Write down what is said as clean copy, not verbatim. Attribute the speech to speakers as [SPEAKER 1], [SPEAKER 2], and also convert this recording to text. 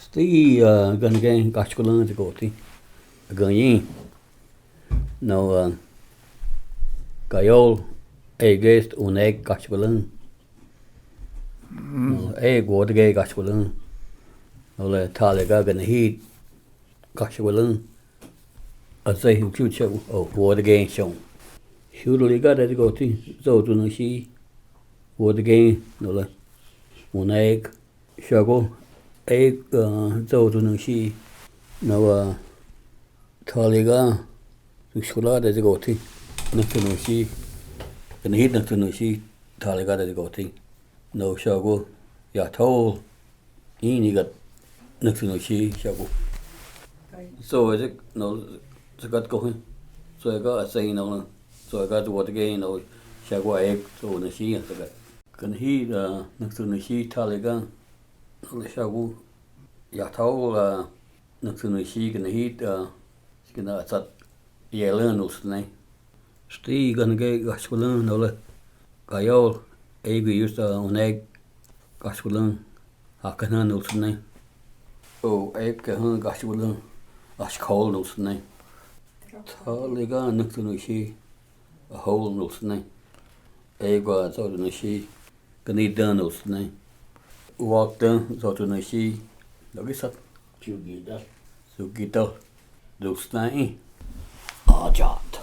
[SPEAKER 1] Stí gan gé gascoúna a ggótaí a ganí nó gaol éigéist ún ag gascoúlan nó é ggóda gé gascoúlan nó le tálaga gan na híd gascoúlan a bhéú clúte ó bhóda gé seán. Siúdalaí gad a ggótaí zódúna sí bhóda gé nó le ún ag seagó ag zódúna sí nó tálaga scoláda a ggótaí nachtainú sí gan na híd nachtainú sí tálaga a ggótaí nó seagó eatóil íonigad nachtainú sí seagó. So nó sa gad gohain so ga a sé nó so gad bhóda gé nó seagó ag zóna sí an sa gan na híd nachtainú sí tálaga nó le seagó eatóil nachtainú sí gan na híd gan na dhéalainn nó sanna. Stí gan gé gascoúlan nó le gaol éigúst ón ag gascoúlan hachanna nó sanna ó ag gascoúlan as cóil nó sanna. Tálaga nachtainú sí a thóil nó sanna ag zódúna sí gan í dá nó sanna uachta zódúna sí agus siúgídal nó sanna áteach.